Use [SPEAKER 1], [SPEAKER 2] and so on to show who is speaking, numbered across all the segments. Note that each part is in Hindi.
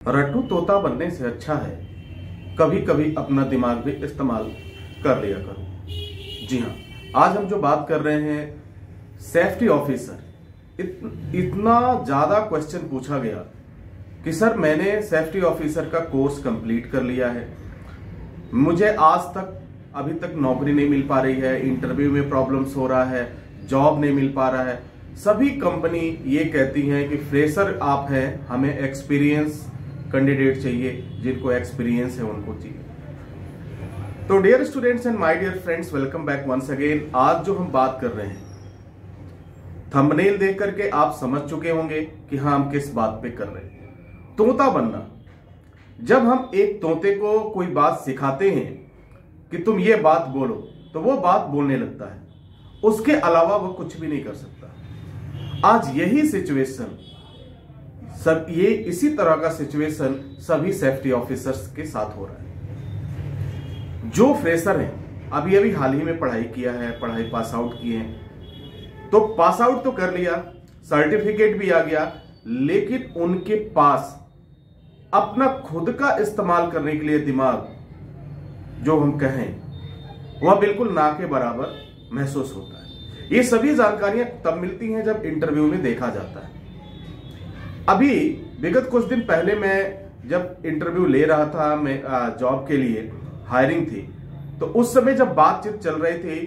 [SPEAKER 1] रट्टू तोता बनने से अच्छा है कभी कभी अपना दिमाग भी इस्तेमाल कर लिया करो। जी हाँ, आज हम जो बात कर रहे हैं सेफ्टी ऑफिसर। इतना ज्यादा क्वेश्चन पूछा गया कि सर मैंने सेफ्टी ऑफिसर का कोर्स कंप्लीट कर लिया है, मुझे आज तक अभी तक नौकरी नहीं मिल पा रही है, इंटरव्यू में प्रॉब्लम्स हो रहा है, जॉब नहीं मिल पा रहा है। सभी कंपनी ये कहती हैं कि फ्रेशर आप हैं, हमें एक्सपीरियंस कैंडिडेट चाहिए, जिनको एक्सपीरियंस है उनको चाहिए। तो dear students and my dear friends, welcome back once again. आज जो हम बात कर रहे हैं, थंबनेल देख करके आप समझ चुके होंगे कि हाँ हम किस बात पे कर रहे हैं। तोता बनना। जब हम एक तोते को कोई बात सिखाते हैं कि तुम ये बात बोलो, तो वो बात बोलने लगता है, उसके अलावा वो कुछ भी नहीं कर सकता। आज यही सिचुएशन इसी तरह का सिचुएशन सभी सेफ्टी ऑफिसर्स के साथ हो रहा है। जो फ्रेशर हैं, अभी अभी हाल ही में पढ़ाई किया है, पढ़ाई पास आउट किए हैं, तो पास आउट तो कर लिया, सर्टिफिकेट भी आ गया, लेकिन उनके पास अपना खुद का इस्तेमाल करने के लिए दिमाग, जो हम कहें, वह बिल्कुल ना के बराबर महसूस होता है। ये सभी जानकारियां तब मिलती हैं जब इंटरव्यू में देखा जाता है। अभी विगत कुछ दिन पहले मैं जब इंटरव्यू ले रहा था, मैं जॉब के लिए हायरिंग थी, तो उस समय जब बातचीत चल रही थी,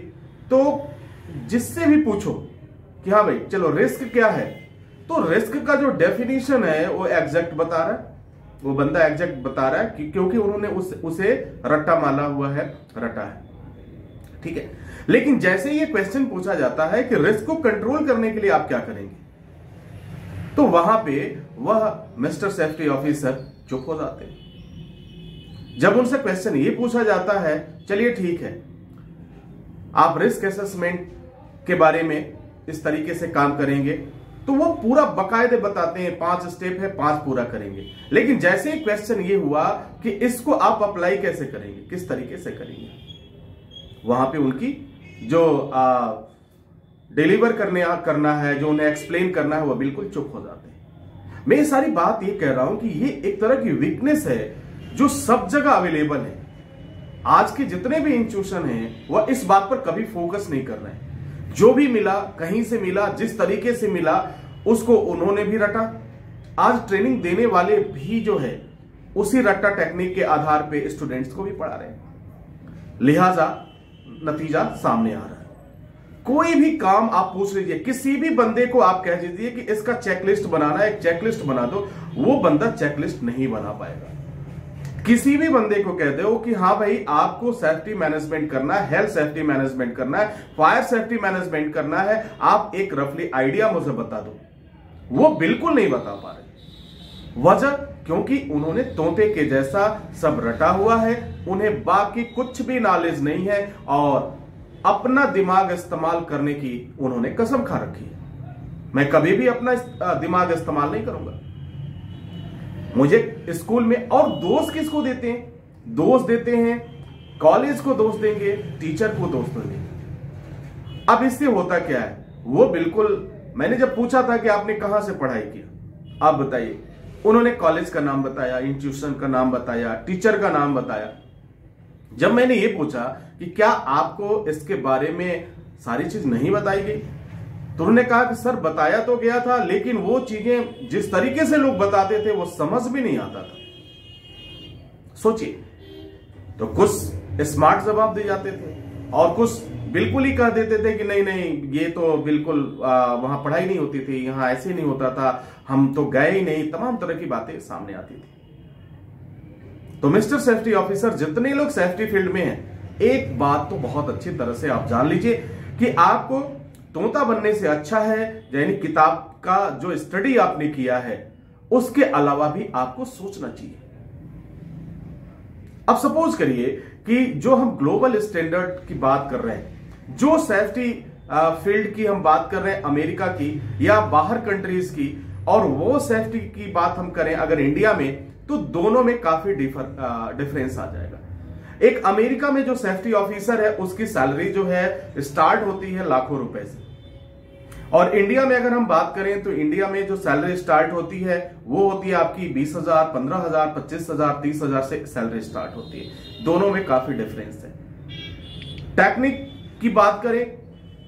[SPEAKER 1] तो जिससे भी पूछो कि हाँ भाई चलो रिस्क क्या है, तो रिस्क का जो डेफिनेशन है वो एग्जैक्ट बता रहा है, वो बंदा एग्जैक्ट बता रहा है क्योंकि उन्होंने उसे रट्टा माला हुआ है, रटा है, ठीक है। लेकिन जैसे ये क्वेश्चन पूछा जाता है कि रिस्क को कंट्रोल करने के लिए आप क्या करेंगे, तो वहां पे वह मिस्टर सेफ्टी ऑफिसर चुप हो जाते हैं। जब उनसे क्वेश्चन ये पूछा जाता है, चलिए ठीक है, आप रिस्क असेसमेंट के बारे में इस तरीके से काम करेंगे, तो वो पूरा बकायदे बताते हैं, 5 स्टेप है, 5 पूरा करेंगे। लेकिन जैसे ही क्वेश्चन ये हुआ कि इसको आप अप्लाई कैसे करेंगे, किस तरीके से करेंगे, वहां पे उनकी जो डिलीवर करना है, जो उन्हें एक्सप्लेन करना है, वो बिल्कुल चुप हो जाते हैं। मैं ये सारी बात ये कह रहा हूं कि ये एक तरह की वीकनेस है जो सब जगह अवेलेबल है। आज के जितने भी इंस्टीट्यूशन हैं, वह इस बात पर कभी फोकस नहीं कर रहे हैं। जो भी मिला, कहीं से मिला, जिस तरीके से मिला, उसको उन्होंने भी रटा। आज ट्रेनिंग देने वाले भी जो है उसी रट्टा टेक्निक के आधार पे स्टूडेंट्स को भी पढ़ा रहे हैं, लिहाजा नतीजा सामने आ रहा है। कोई भी काम आप पूछ लीजिए, किसी भी बंदे को आप कह दीजिए कि इसका चेकलिस्ट बनाना है, एक चेकलिस्ट बना दो, वो बंदा चेकलिस्ट नहीं बना पाएगा। किसी भी बंदे को कह दो कि हाँ भाई आपको सेफ्टी मैनेजमेंट करना है, हेल्थ सेफ्टी मैनेजमेंट करना है, फायर सेफ्टी मैनेजमेंट करना है, आप एक रफली आइडिया मुझे बता दो, वो बिल्कुल नहीं बता पा रहे। वजह क्योंकि उन्होंने तोते के जैसा सब रटा हुआ है, उन्हें बाकी कुछ भी नॉलेज नहीं है और अपना दिमाग इस्तेमाल करने की उन्होंने कसम खा रखी है। मैं कभी भी अपना दिमाग इस्तेमाल नहीं करूंगा। मुझे स्कूल में, और दोस्त किसको देते हैं, दोस्त देते हैं, कॉलेज को दोस्त देंगे, टीचर को दोस्त देंगे। अब इससे होता क्या है, वो बिल्कुल, मैंने जब पूछा था कि आपने कहां से पढ़ाई किया, आप बताइए, उन्होंने कॉलेज का नाम बताया, इंस्टीट्यूशन का नाम बताया, टीचर का नाम बताया। जब मैंने ये पूछा कि क्या आपको इसके बारे में सारी चीज नहीं बताई गई, तो उन्होंने कहा कि सर बताया तो गया था, लेकिन वो चीजें जिस तरीके से लोग बताते थे वो समझ भी नहीं आता था। सोचिए, तो कुछ स्मार्ट जवाब दे जाते थे और कुछ बिल्कुल ही कह देते थे कि नहीं नहीं ये तो बिल्कुल वहां पढ़ाई नहीं होती थी, यहां ऐसे नहीं होता था, हम तो गए ही नहीं, तमाम तरह की बातें सामने आती थी। तो मिस्टर सेफ्टी ऑफिसर, जितने लोग सेफ्टी फील्ड में हैं, एक बात तो बहुत अच्छी तरह से आप जान लीजिए कि आपको तोता बनने से अच्छा है, यानी किताब का जो स्टडी आपने किया है उसके अलावा भी आपको सोचना चाहिए। अब सपोज करिए कि जो हम ग्लोबल स्टैंडर्ड की बात कर रहे हैं, जो सेफ्टी फील्ड की हम बात कर रहे हैं अमेरिका की या बाहर कंट्रीज की, और वो सेफ्टी की बात हम करें अगर इंडिया में, तो दोनों में काफी डिफरेंस आ जाएगा। एक अमेरिका में जो सेफ्टी ऑफिसर है उसकी सैलरी जो है स्टार्ट होती है लाखों रुपए से, और इंडिया में अगर हम बात करें तो इंडिया में जो सैलरी स्टार्ट होती है वो होती है आपकी 20,000, 15,000, 25,000, 30,000 से सैलरी स्टार्ट होती है। दोनों में काफी डिफरेंस है। टेक्निक की बात करें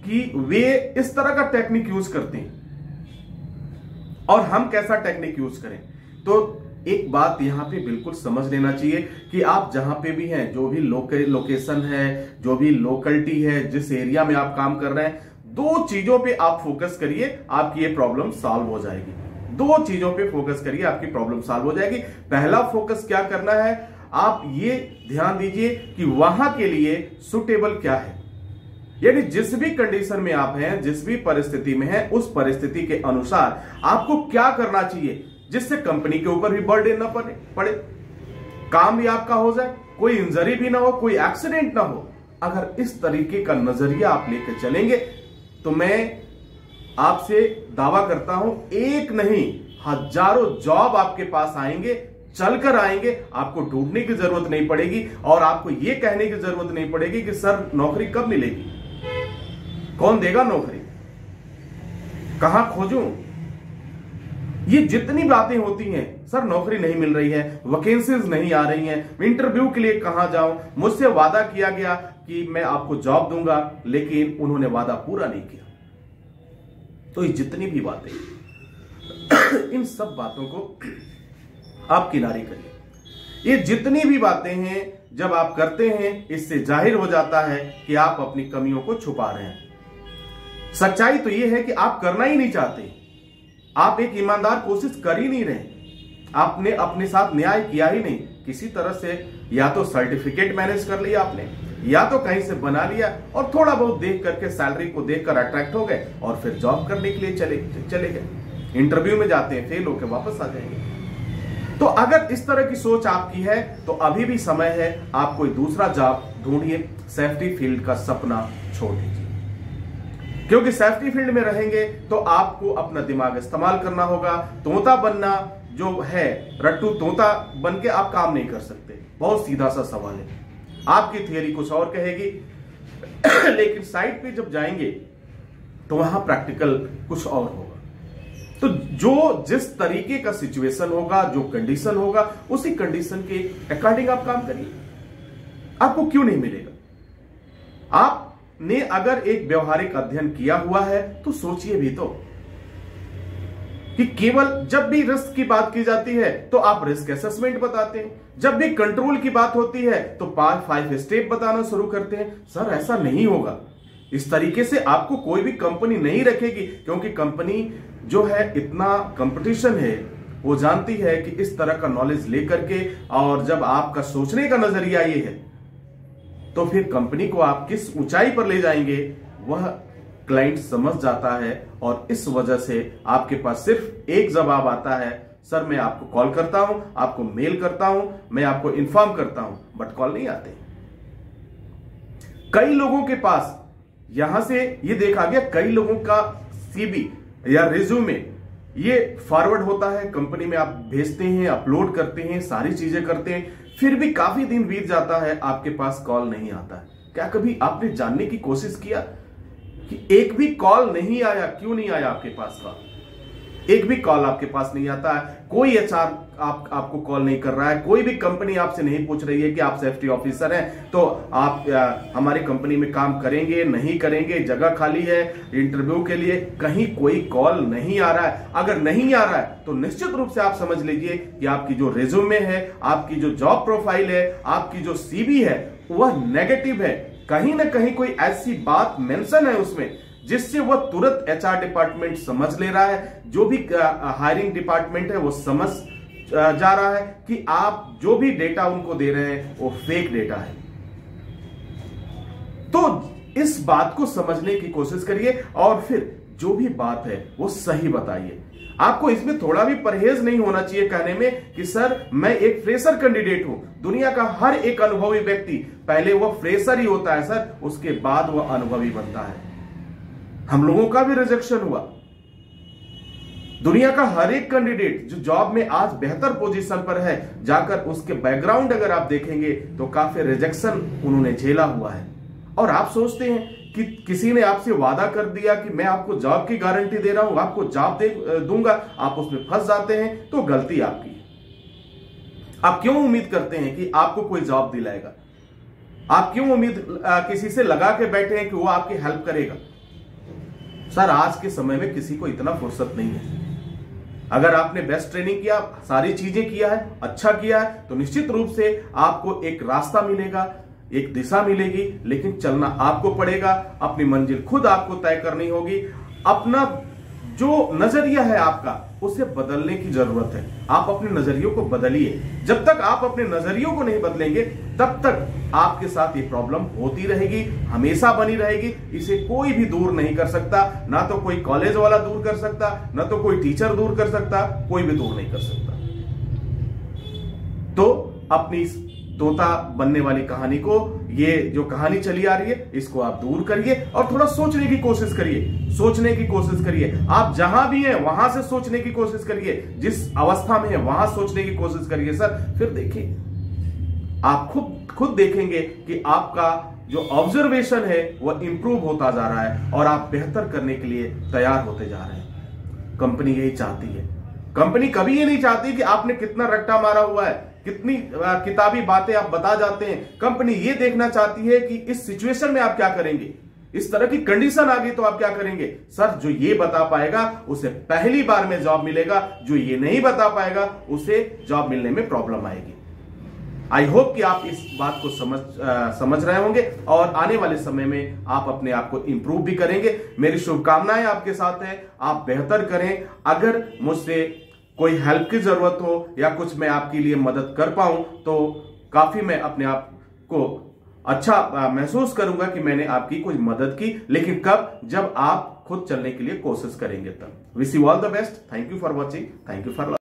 [SPEAKER 1] कि वे इस तरह का टेक्निक यूज करते हैं और हम कैसा टेक्निक यूज करें, तो एक बात यहां पे बिल्कुल समझ लेना चाहिए कि आप जहां पे भी हैं, जो भी लोकेशन है, जो भी लोकेलिटी है, जिस एरिया में आप काम कर रहे हैं, दो चीजों पे आप फोकस करिए, आपकी ये प्रॉब्लम सॉल्व हो जाएगी। दो चीजों पे फोकस करिए, आपकी प्रॉब्लम सॉल्व हो जाएगी। पहला फोकस क्या करना है, आप ये ध्यान दीजिए कि वहां के लिए सुटेबल क्या है, यानी जिस भी कंडीशन में आप हैं, जिस भी परिस्थिति में हैं, उस परिस्थिति के अनुसार आपको क्या करना चाहिए जिससे कंपनी के ऊपर भी बर्डन ना पड़े, काम भी आपका हो जाए, कोई इंजरी भी ना हो, कोई एक्सीडेंट ना हो। अगर इस तरीके का नजरिया आप लेकर चलेंगे तो मैं आपसे दावा करता हूं, एक नहीं हजारों जॉब आपके पास आएंगे, चलकर आएंगे। आपको ढूंढने की जरूरत नहीं पड़ेगी और आपको यह कहने की जरूरत नहीं पड़ेगी कि सर नौकरी कब मिलेगी, कौन देगा नौकरी, कहां खोजूं। ये जितनी बातें होती हैं, सर नौकरी नहीं मिल रही है, वैकेंसीज नहीं आ रही हैं, इंटरव्यू के लिए कहां जाऊं, मुझसे वादा किया गया कि मैं आपको जॉब दूंगा लेकिन उन्होंने वादा पूरा नहीं किया। तो ये जितनी भी बातें इन सब बातों को आप किनारे करिए। ये जितनी भी बातें हैं जब आप करते हैं, इससे जाहिर हो जाता है कि आप अपनी कमियों को छुपा रहे हैं। सच्चाई तो यह है कि आप करना ही नहीं चाहते, आप एक ईमानदार कोशिश कर ही नहीं रहे, आपने अपने साथ न्याय किया ही नहीं। किसी तरह से या तो सर्टिफिकेट मैनेज कर लिया आपने, या तो कहीं से बना लिया और थोड़ा बहुत देख करके सैलरी को देखकर अट्रैक्ट हो गए और फिर जॉब करने के लिए चले गए, इंटरव्यू में जाते हैं, फेल होकर वापस आ जाएंगे। तो अगर इस तरह की सोच आपकी है तो अभी भी समय है, आप कोई दूसरा जॉब ढूंढिए, सेफ्टी फील्ड का सपना छोड़ दीजिए। क्योंकि सेफ्टी फील्ड में रहेंगे तो आपको अपना दिमाग इस्तेमाल करना होगा। तोता बनना जो है, रट्टू तोता बन के आप काम नहीं कर सकते। बहुत सीधा सा सवाल है, आपकी थियरी कुछ और कहेगी लेकिन साइट पे जब जाएंगे तो वहां प्रैक्टिकल कुछ और होगा। तो जो जिस तरीके का सिचुएशन होगा, जो कंडीशन होगा, उसी कंडीशन के अकॉर्डिंग आप काम करिए। आपको क्यों नहीं मिलेगा? आपने अगर एक व्यवहारिक अध्ययन किया हुआ है तो सोचिए भी तो कि केवल जब भी रिस्क की बात की जाती है तो आप रिस्क असेसमेंट बताते हैं, जब भी कंट्रोल की बात होती है तो 5 स्टेप बताना शुरू करते हैं। सर ऐसा नहीं होगा, इस तरीके से आपको कोई भी कंपनी नहीं रखेगी, क्योंकि कंपनी जो है इतना कंपटीशन है, वो जानती है कि इस तरह का नॉलेज लेकर के, और जब आपका सोचने का नजरिया ये है तो फिर कंपनी को आप किस ऊंचाई पर ले जाएंगे वह क्लाइंट समझ जाता है। और इस वजह से आपके पास सिर्फ एक जवाब आता है, सर मैं आपको कॉल करता हूं, आपको मेल करता हूं, मैं आपको इन्फॉर्म करता हूं, बट कॉल नहीं आते। कई लोगों के पास यहां से ये देखा गया, कई लोगों का सीवी या रिज्यूमे ये फॉरवर्ड होता है, कंपनी में आप भेजते हैं, अपलोड करते हैं, सारी चीजें करते हैं, फिर भी काफी दिन बीत जाता है, आपके पास कॉल नहीं आता है। क्या कभी आपने जानने की कोशिश किया कि एक भी कॉल नहीं आया? क्यों नहीं आया आपके पास कॉल? एक भी कॉल आपके पास नहीं आता है, कोई एचआर आपको कॉल नहीं कर रहा है, कोई भी कंपनी आपसे नहीं पूछ रही है कि आप सेफ्टी ऑफिसर हैं तो आप हमारी कंपनी में काम करेंगे नहीं करेंगे, जगह खाली है इंटरव्यू के लिए, कहीं कोई कॉल नहीं आ रहा है। अगर नहीं आ रहा है तो निश्चित रूप से आप समझ लीजिए कि आपकी जो रिज्यूमे है, आपकी जो जॉब प्रोफाइल है, आपकी जो सीवी है वह नेगेटिव है। कहीं ना कहीं कोई ऐसी बात मेंशन है उसमें जिससे वह तुरंत एचआर डिपार्टमेंट समझ ले रहा है, जो भी हायरिंग डिपार्टमेंट है वो समझ जा रहा है कि आप जो भी डेटा उनको दे रहे हैं वो फेक डेटा है। तो इस बात को समझने की कोशिश करिए और फिर जो भी बात है वो सही बताइए। आपको इसमें थोड़ा भी परहेज नहीं होना चाहिए कहने में कि सर मैं एक फ्रेशर कैंडिडेट हूं। दुनिया का हर एक अनुभवी व्यक्ति पहले वह फ्रेशर ही होता है सर, उसके बाद वह अनुभवी बनता है। हम लोगों का भी रिजेक्शन हुआ। दुनिया का हर एक कैंडिडेट जो जॉब में आज बेहतर पोजीशन पर है, जाकर उसके बैकग्राउंड अगर आप देखेंगे तो काफी रिजेक्शन उन्होंने झेला हुआ है। और आप सोचते हैं कि किसी ने आपसे वादा कर दिया कि मैं आपको जॉब की गारंटी दे रहा हूं, आपको जॉब दूंगा, आप उसमें फंस जाते हैं, तो गलती आपकी है। आप क्यों उम्मीद करते हैं कि आपको कोई जॉब दिलाएगा? आप क्यों उम्मीद किसी से लगा के बैठे हैं कि वो आपकी हेल्प करेगा? सर, आज के समय में किसी को इतना फुर्सत नहीं है। अगर आपने बेस्ट ट्रेनिंग किया, सारी चीजें किया है, अच्छा किया है, तो निश्चित रूप से आपको एक रास्ता मिलेगा, एक दिशा मिलेगी, लेकिन चलना आपको पड़ेगा। अपनी मंजिल खुद आपको तय करनी होगी। अपना जो नजरिया है आपका, उसे बदलने की जरूरत है। आप अपने नजरियों को बदलिए। जब तक आप अपने नजरियों को नहीं बदलेंगे, तब तक आपके साथ ये प्रॉब्लम होती रहेगी, हमेशा बनी रहेगी। इसे कोई भी दूर नहीं कर सकता। ना तो कोई कॉलेज वाला दूर कर सकता, ना तो कोई टीचर दूर कर सकता, कोई भी दूर नहीं कर सकता। तो अपनी इस तोता बनने वाली कहानी को, ये जो कहानी चली आ रही है, इसको आप दूर करिए और थोड़ा सोचने की कोशिश करिए। सोचने की कोशिश करिए। आप जहां भी हैं वहां से सोचने की कोशिश करिए। जिस अवस्था में है वहां सोचने की कोशिश करिए सर। फिर देखिए, आप खुद देखेंगे कि आपका जो ऑब्जर्वेशन है वह इंप्रूव होता जा रहा है और आप बेहतर करने के लिए तैयार होते जा रहे हैं। कंपनी यही चाहती है। कंपनी कभी ये नहीं चाहती कि आपने कितना रट्टा मारा हुआ है, कितनी किताबी बातें आप बता जाते हैं। कंपनी ये देखना चाहती है कि इस सिचुएशन में आप क्या करेंगे, इस तरह की कंडीशन आ गई तो आप क्या करेंगे। सर, जो ये बता पाएगा उसे पहली बार में जॉब मिलेगा, जो ये नहीं बता पाएगा उसे जॉब मिलने में प्रॉब्लम आएगी। आई होप कि आप इस बात को समझ रहे होंगे और आने वाले समय में आप अपने आप को इंप्रूव भी करेंगे। मेरी शुभकामनाएं आपके साथ हैं। आप बेहतर करें। अगर मुझसे कोई हेल्प की जरूरत हो या कुछ मैं आपके लिए मदद कर पाऊं, तो काफी मैं अपने आप को अच्छा महसूस करूंगा कि मैंने आपकी कोई मदद की। लेकिन कब? जब आप खुद चलने के लिए कोशिश करेंगे तब। Wish you all the best. Thank you for watching. Thank you for